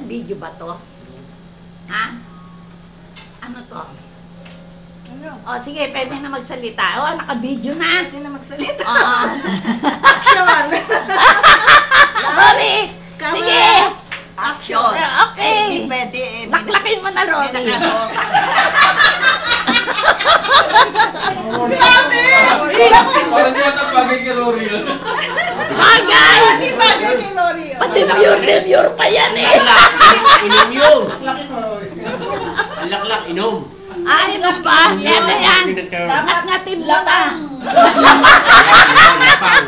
Nag-video ba to? Ha? Ano to? Ano? O, sige, pwede na magsalita. O, naka-video na. Pwede na magsalita. Oo. Action! Rory! Sige! Action! Okay. Hindi pwede eh. Laklakin mo na, Rory. Grabe! Parang di ata bagay kay Rory yun. Bagay! Hindi bagay ni Lori. Pati reviewer pa yan eh. Inom yun. Ang laklak, inom. Ay, ano ba? Yan na yan. Ngat-ngatin mo na. Lapang,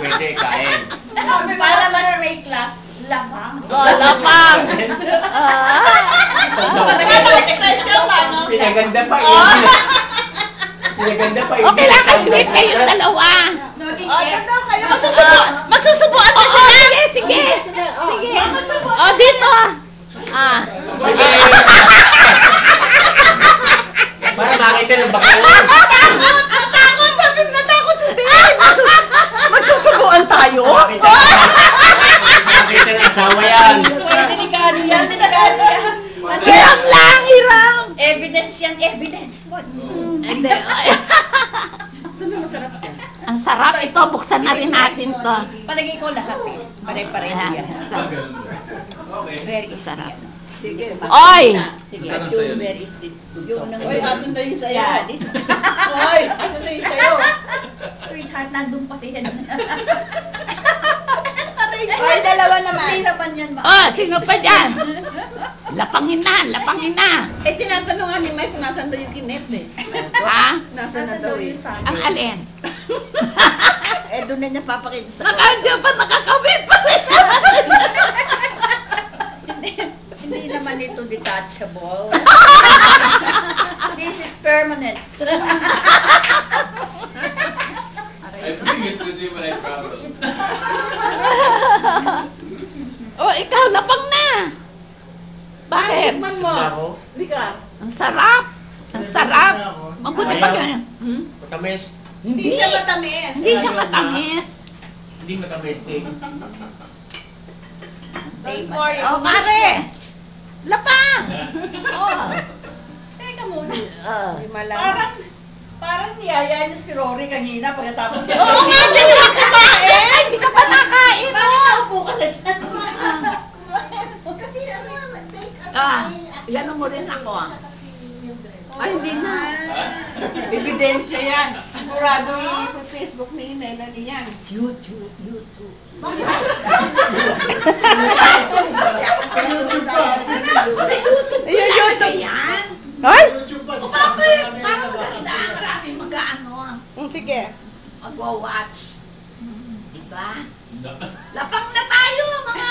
pwede, kain. Para mas may class, lamang. O, lapang. Nag-express siya pa, no? Pinaganda pa, Pinaganda pa, Okay lang, sweet kayong dalawa. Ganda kayo. Magsusubuan na sila. Sige. Sige. O, dito. Ah. Para makita ng bakal. Natakot! Bakit natakot si Dave? Magsusubuan tayo? Makita ng asawa yan. Delikado yan. Delikado yan. Hiram lang, hiram. Evidence yan. Evidence. What? Hindi. Ano masarap yan? Ang sarap ito. Buksan na rin natin to. Palagay ko lahat eh. Pare-pareho yan. Very Sarap. Sige. Oy! Sige. Sarap Yung sa'yo. very still. Yung unang... Oy, asan na yung sayo? Yeah, this Oy, asan na yung sayo? sweetheart, nandun pa yan. Oy, dalawa naman. Hindi naman yan ba? Oh, sino pa dyan? Lapangin na, lapangin na. Eh, tinatanong nga ni Mike kung nasan daw yung kinet eh. Ha? Nasaan na daw eh. Ang alin? Eh, doon na niya papakita sa Nakandi pa, nakakawin pa rin. Hindi naman ito detachable. This is permanent. I bring it with you when I travel. Oh, ikaw, lapang na. Bakit? Tikman mo. Ako? Lika. Ang sarap. Ang sarap. Mabuti pa ganyan. Matamis. Hindi siya matamis. Hindi siya matamis. Hindi matamis, eh. Thank for you. Oh, pare. Lapang. Oh. Teka muna. Di malam. Parang niyaya niyo si Rory kanina pagkatapos siya. Oo nga, hindi ka kumain. Hindi ka pa nakain. Bakit naupo ka na dyan? Kasi ano, take Ah, yan mo rin ako. Ay, hindi na. Ebidensya yan. Sigurado i-Facebook ni Inay na niyan. YouTube. Sa YouTube pa. Ayun, YouTube yan. Ay! Bakit? Parang maganda. Maraming mag-ano. Sige. Mag-watch. Diba? Lapang na tayo, mga